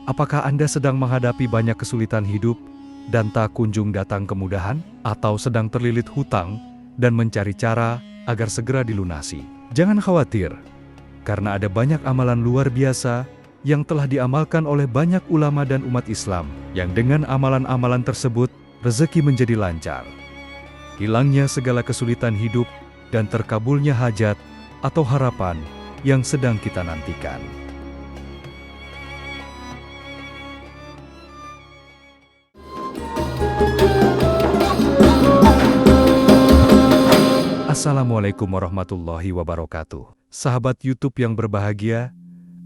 Apakah Anda sedang menghadapi banyak kesulitan hidup dan tak kunjung datang kemudahan? Atau sedang terlilit hutang dan mencari cara agar segera dilunasi? Jangan khawatir, karena ada banyak amalan luar biasa yang telah diamalkan oleh banyak ulama dan umat Islam, yang dengan amalan-amalan tersebut, rezeki menjadi lancar. Hilangnya segala kesulitan hidup dan terkabulnya hajat atau harapan yang sedang kita nantikan. Assalamualaikum warahmatullahi wabarakatuh. Sahabat YouTube yang berbahagia,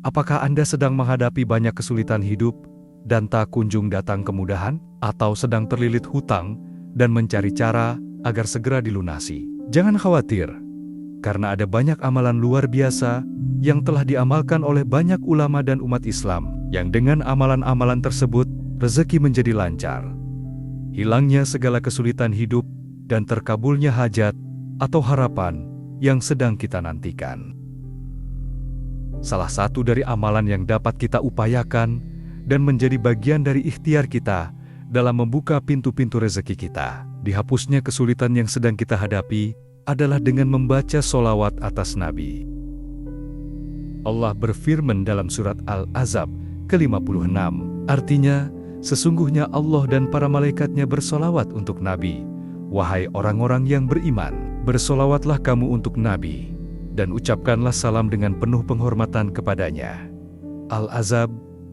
apakah Anda sedang menghadapi banyak kesulitan hidup dan tak kunjung datang kemudahan? Atau sedang terlilit hutang dan mencari cara agar segera dilunasi? Jangan khawatir, karena ada banyak amalan luar biasa yang telah diamalkan oleh banyak ulama dan umat Islam, yang dengan amalan-amalan tersebut, rezeki menjadi lancar. Hilangnya segala kesulitan hidup dan terkabulnya hajat atau harapan yang sedang kita nantikan. Salah satu dari amalan yang dapat kita upayakan dan menjadi bagian dari ikhtiar kita dalam membuka pintu-pintu rezeki kita, dihapusnya kesulitan yang sedang kita hadapi, adalah dengan membaca sholawat atas Nabi. Allah berfirman dalam surat Al-Ahzab ke-56, artinya, sesungguhnya Allah dan para malaikatnya bersolawat untuk Nabi. Wahai orang-orang yang beriman, bersolawatlah kamu untuk Nabi, dan ucapkanlah salam dengan penuh penghormatan kepadanya. Al-Ahzab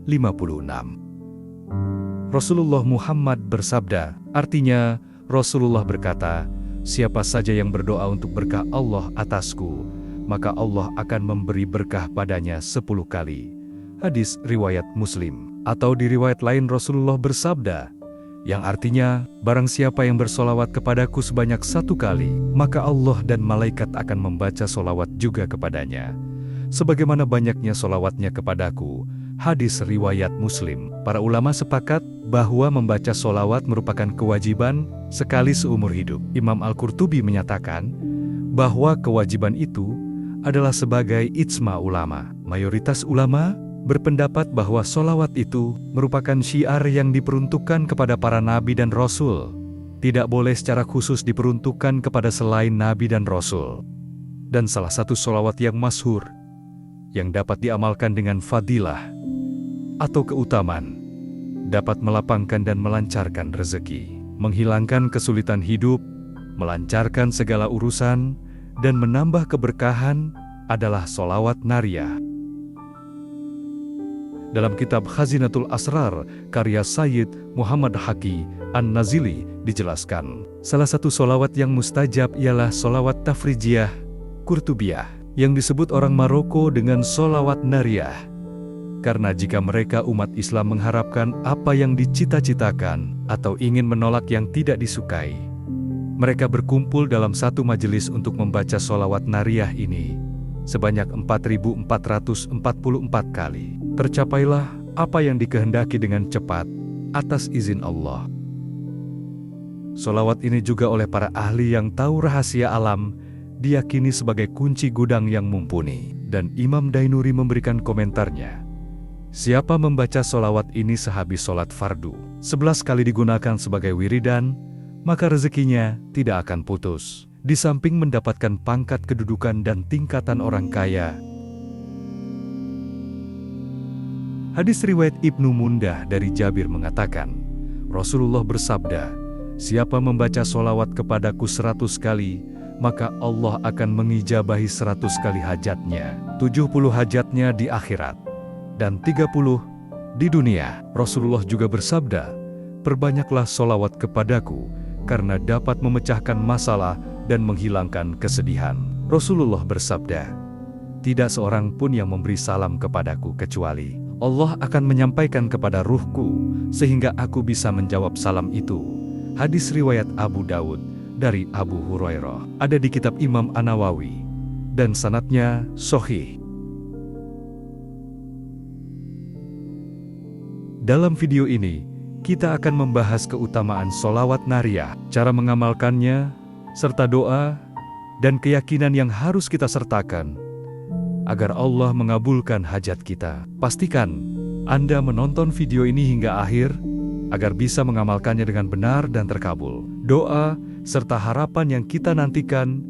56. Rasulullah Muhammad bersabda, artinya, Rasulullah berkata, siapa saja yang berdoa untuk berkah Allah atasku, maka Allah akan memberi berkah padanya 10 kali. Hadis riwayat Muslim. Atau di riwayat lain Rasulullah bersabda, yang artinya, barang siapa yang bersolawat kepadaku sebanyak 1 kali, maka Allah dan malaikat akan membaca solawat juga kepadanya, sebagaimana banyaknya solawatnya kepadaku. Hadis riwayat Muslim. Para ulama sepakat bahwa membaca solawat merupakan kewajiban sekali seumur hidup. Imam Al-Qurtubi menyatakan bahwa kewajiban itu adalah sebagai ijma ulama. Mayoritas ulama berpendapat bahwa solawat itu merupakan syiar yang diperuntukkan kepada para nabi dan rasul. Tidak boleh secara khusus diperuntukkan kepada selain nabi dan rasul. Dan salah satu solawat yang masyhur, yang dapat diamalkan dengan fadilah atau keutamaan, dapat melapangkan dan melancarkan rezeki, menghilangkan kesulitan hidup, melancarkan segala urusan, dan menambah keberkahan, adalah solawat nariyah. Dalam kitab Khazinatul Asrar, karya Sayyid Muhammad Haqi An-Nazili, dijelaskan, salah satu solawat yang mustajab ialah solawat tafrijiyah Qurtubiyah, yang disebut orang Maroko dengan solawat nariyah. Karena jika mereka umat Islam mengharapkan apa yang dicita-citakan atau ingin menolak yang tidak disukai, mereka berkumpul dalam satu majelis untuk membaca solawat nariyah ini sebanyak 4.444 kali. Tercapailah apa yang dikehendaki dengan cepat atas izin Allah. Solawat ini juga oleh para ahli yang tahu rahasia alam diyakini sebagai kunci gudang yang mumpuni. Dan Imam Dainuri memberikan komentarnya, siapa membaca solawat ini sehabis sholat fardu, 11 kali digunakan sebagai wiridan, maka rezekinya tidak akan putus. Di samping mendapatkan pangkat kedudukan dan tingkatan orang kaya. Hadis riwayat Ibnu Mundah dari Jabir mengatakan, Rasulullah bersabda, siapa membaca solawat kepadaku 100 kali, maka Allah akan mengijabahi 100 kali hajatnya, 70 hajatnya di akhirat, dan 30 di dunia. Rasulullah juga bersabda, perbanyaklah solawat kepadaku, karena dapat memecahkan masalah dan menghilangkan kesedihan. Rasulullah bersabda, tidak seorang pun yang memberi salam kepadaku kecuali Allah akan menyampaikan kepada ruhku, sehingga aku bisa menjawab salam itu. Hadis riwayat Abu Daud dari Abu Hurairah, ada di kitab Imam An-Nawawi, dan sanadnya sahih. Dalam video ini, kita akan membahas keutamaan solawat nariyah, cara mengamalkannya, serta doa dan keyakinan yang harus kita sertakan agar Allah mengabulkan hajat kita. Pastikan Anda menonton video ini hingga akhir, agar bisa mengamalkannya dengan benar dan terkabul. Doa, serta harapan yang kita nantikan.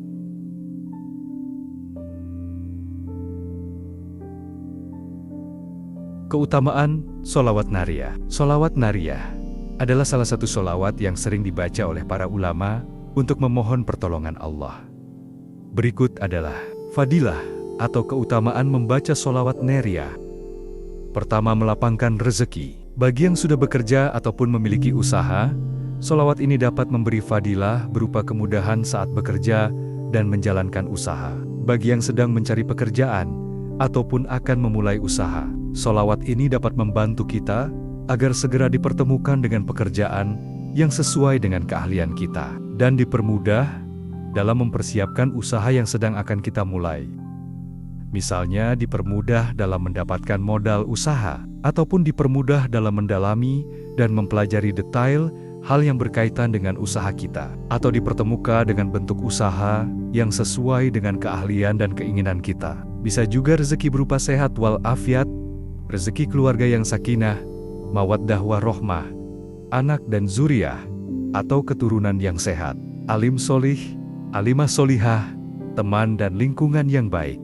Keutamaan sholawat nariyah. Sholawat nariyah adalah salah satu sholawat yang sering dibaca oleh para ulama untuk memohon pertolongan Allah. Berikut adalah fadilah atau keutamaan membaca sholawat nariyah. Pertama, melapangkan rezeki. Bagi yang sudah bekerja ataupun memiliki usaha, sholawat ini dapat memberi fadilah berupa kemudahan saat bekerja dan menjalankan usaha. Bagi yang sedang mencari pekerjaan ataupun akan memulai usaha, sholawat ini dapat membantu kita agar segera dipertemukan dengan pekerjaan yang sesuai dengan keahlian kita dan dipermudah dalam mempersiapkan usaha yang sedang akan kita mulai. Misalnya dipermudah dalam mendapatkan modal usaha, ataupun dipermudah dalam mendalami dan mempelajari detail hal yang berkaitan dengan usaha kita, atau dipertemukan dengan bentuk usaha yang sesuai dengan keahlian dan keinginan kita. Bisa juga rezeki berupa sehat walafiat, rezeki keluarga yang sakinah, mawaddah warohmah, anak dan zuriyah, atau keturunan yang sehat, alim solih, alimah solihah, teman dan lingkungan yang baik.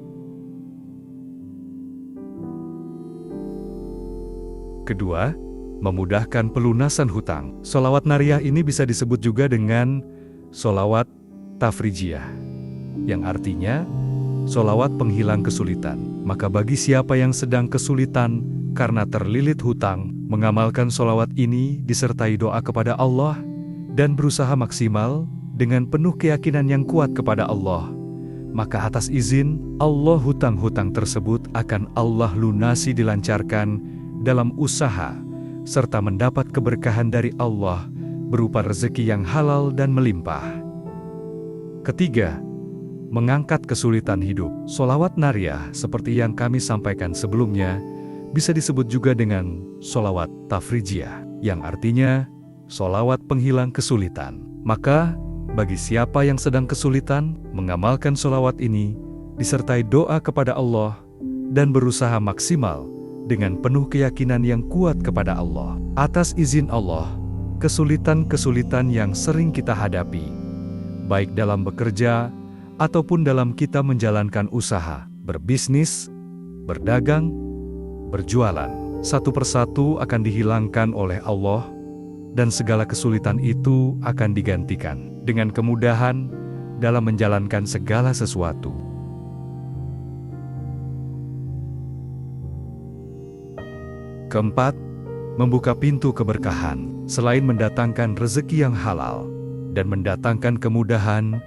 Kedua, memudahkan pelunasan hutang. Sholawat nariyah ini bisa disebut juga dengan sholawat tafrijiyah, yang artinya sholawat penghilang kesulitan. Maka bagi siapa yang sedang kesulitan karena terlilit hutang, mengamalkan sholawat ini disertai doa kepada Allah dan berusaha maksimal dengan penuh keyakinan yang kuat kepada Allah, maka atas izin Allah hutang-hutang tersebut akan Allah lunasi, dilancarkan dalam usaha, serta mendapat keberkahan dari Allah berupa rezeki yang halal dan melimpah. Ketiga, mengangkat kesulitan hidup. Sholawat nariyah seperti yang kami sampaikan sebelumnya bisa disebut juga dengan sholawat tafrijiyah, yang artinya sholawat penghilang kesulitan. Maka bagi siapa yang sedang kesulitan, mengamalkan sholawat ini disertai doa kepada Allah dan berusaha maksimal dengan penuh keyakinan yang kuat kepada Allah. Atas izin Allah, kesulitan-kesulitan yang sering kita hadapi, baik dalam bekerja ataupun dalam kita menjalankan usaha, berbisnis, berdagang, berjualan, satu persatu akan dihilangkan oleh Allah, dan segala kesulitan itu akan digantikan dengan kemudahan dalam menjalankan segala sesuatu. Keempat, membuka pintu keberkahan. Selain mendatangkan rezeki yang halal dan mendatangkan kemudahan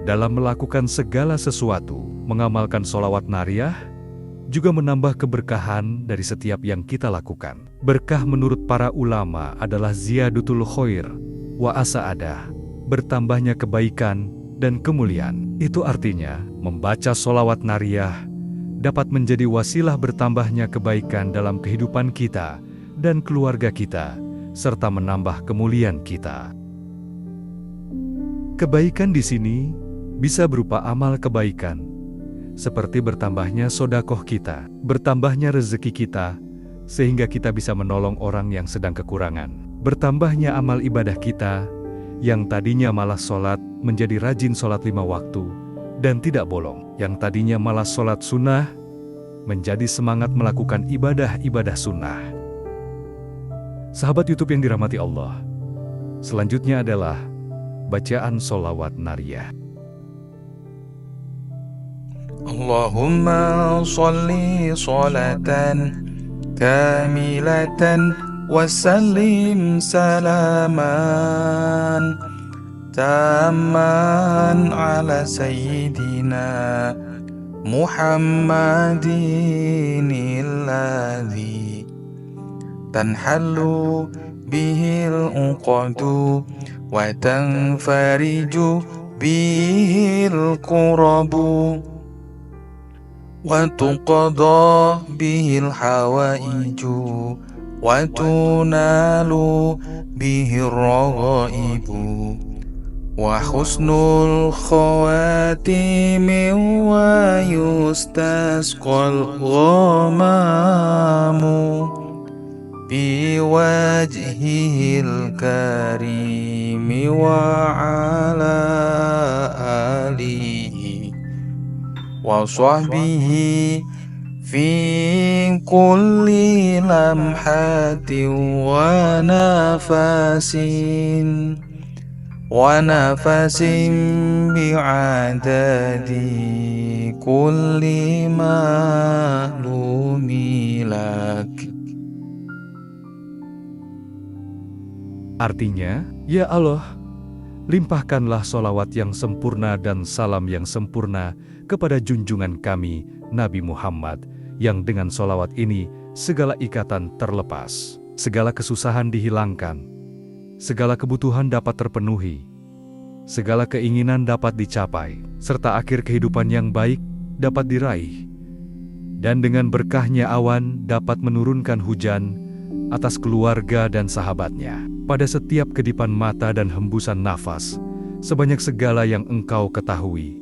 dalam melakukan segala sesuatu, mengamalkan sholawat nariyah juga menambah keberkahan dari setiap yang kita lakukan. Berkah menurut para ulama adalah ziyadutul khair wa asa'adah, bertambahnya kebaikan dan kemuliaan. Itu artinya, membaca sholawat nariyah dapat menjadi wasilah bertambahnya kebaikan dalam kehidupan kita dan keluarga kita, serta menambah kemuliaan kita. Kebaikan di sini bisa berupa amal kebaikan, seperti bertambahnya sedekah kita, bertambahnya rezeki kita, sehingga kita bisa menolong orang yang sedang kekurangan. Bertambahnya amal ibadah kita, yang tadinya malas sholat menjadi rajin sholat 5 waktu, dan tidak bolong. Yang tadinya malas sholat sunnah, menjadi semangat melakukan ibadah-ibadah sunnah. Sahabat YouTube yang dirahmati Allah, selanjutnya adalah bacaan sholawat nariyah. Allahumma sholli sholatan kamilatan wasallim salaman taman ala sayyidina Muhammadin alladhi tanhallu bihil uqadu wa tanfariju bihil qurabu wa tuqada bihil hawaiju wa tunalu bihil raghaibu wa husnul khawatimi wa yustasqal ghamamu بوجهه الكريم وعلى آله وصحبه في كل لمحة ونفس بعدد كل معلوم لك. Artinya, ya Allah, limpahkanlah sholawat yang sempurna dan salam yang sempurna kepada junjungan kami, Nabi Muhammad, yang dengan sholawat ini segala ikatan terlepas, segala kesusahan dihilangkan, segala kebutuhan dapat terpenuhi, segala keinginan dapat dicapai, serta akhir kehidupan yang baik dapat diraih. Dan dengan berkahnya awan dapat menurunkan hujan atas keluarga dan sahabatnya, pada setiap kedipan mata dan hembusan nafas, sebanyak segala yang engkau ketahui.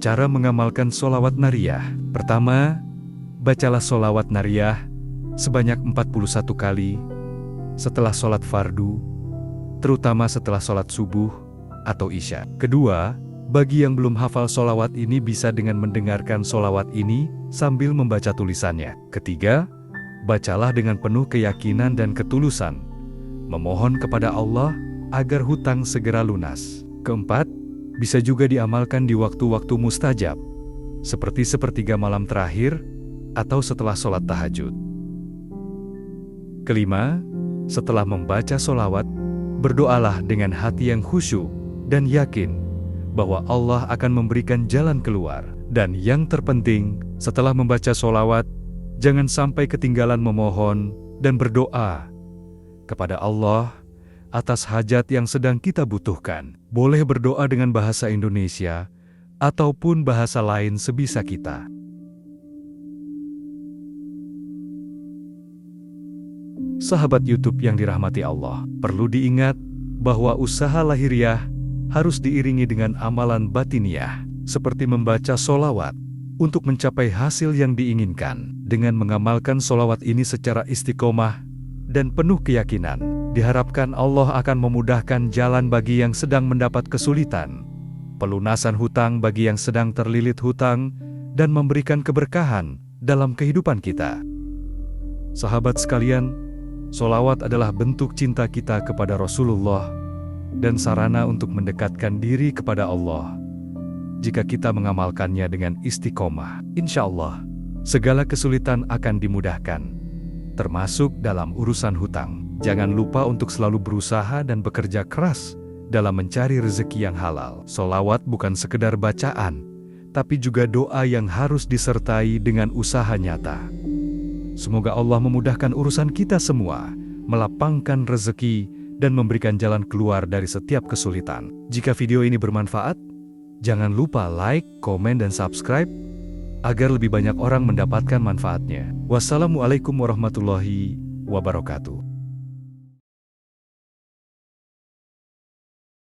Cara mengamalkan sholawat nariyah. Pertama, bacalah sholawat nariyah sebanyak 41 kali setelah sholat fardu, terutama setelah sholat subuh atau isya. Kedua, bagi yang belum hafal sholawat ini bisa dengan mendengarkan sholawat ini sambil membaca tulisannya. Ketiga, bacalah dengan penuh keyakinan dan ketulusan, memohon kepada Allah agar hutang segera lunas. Keempat, bisa juga diamalkan di waktu-waktu mustajab, seperti sepertiga malam terakhir atau setelah sholat tahajud. Kelima, setelah membaca sholawat, berdoalah dengan hati yang khusyuk dan yakin bahwa Allah akan memberikan jalan keluar. Dan yang terpenting, setelah membaca sholawat, jangan sampai ketinggalan memohon dan berdoa kepada Allah atas hajat yang sedang kita butuhkan. Boleh berdoa dengan bahasa Indonesia ataupun bahasa lain sebisa kita. Sahabat YouTube yang dirahmati Allah, perlu diingat bahwa usaha lahiriah harus diiringi dengan amalan batiniah, seperti membaca sholawat untuk mencapai hasil yang diinginkan. Dengan mengamalkan sholawat ini secara istiqomah dan penuh keyakinan, diharapkan Allah akan memudahkan jalan bagi yang sedang mendapat kesulitan, pelunasan hutang bagi yang sedang terlilit hutang, dan memberikan keberkahan dalam kehidupan kita. Sahabat sekalian, sholawat adalah bentuk cinta kita kepada Rasulullah dan sarana untuk mendekatkan diri kepada Allah. Jika kita mengamalkannya dengan istiqomah, insya Allah, segala kesulitan akan dimudahkan, termasuk dalam urusan hutang. Jangan lupa untuk selalu berusaha dan bekerja keras dalam mencari rezeki yang halal. Sholawat bukan sekedar bacaan, tapi juga doa yang harus disertai dengan usaha nyata. Semoga Allah memudahkan urusan kita semua, melapangkan rezeki, dan memberikan jalan keluar dari setiap kesulitan. Jika video ini bermanfaat, jangan lupa like, komen, dan subscribe agar lebih banyak orang mendapatkan manfaatnya. Wassalamualaikum warahmatullahi wabarakatuh.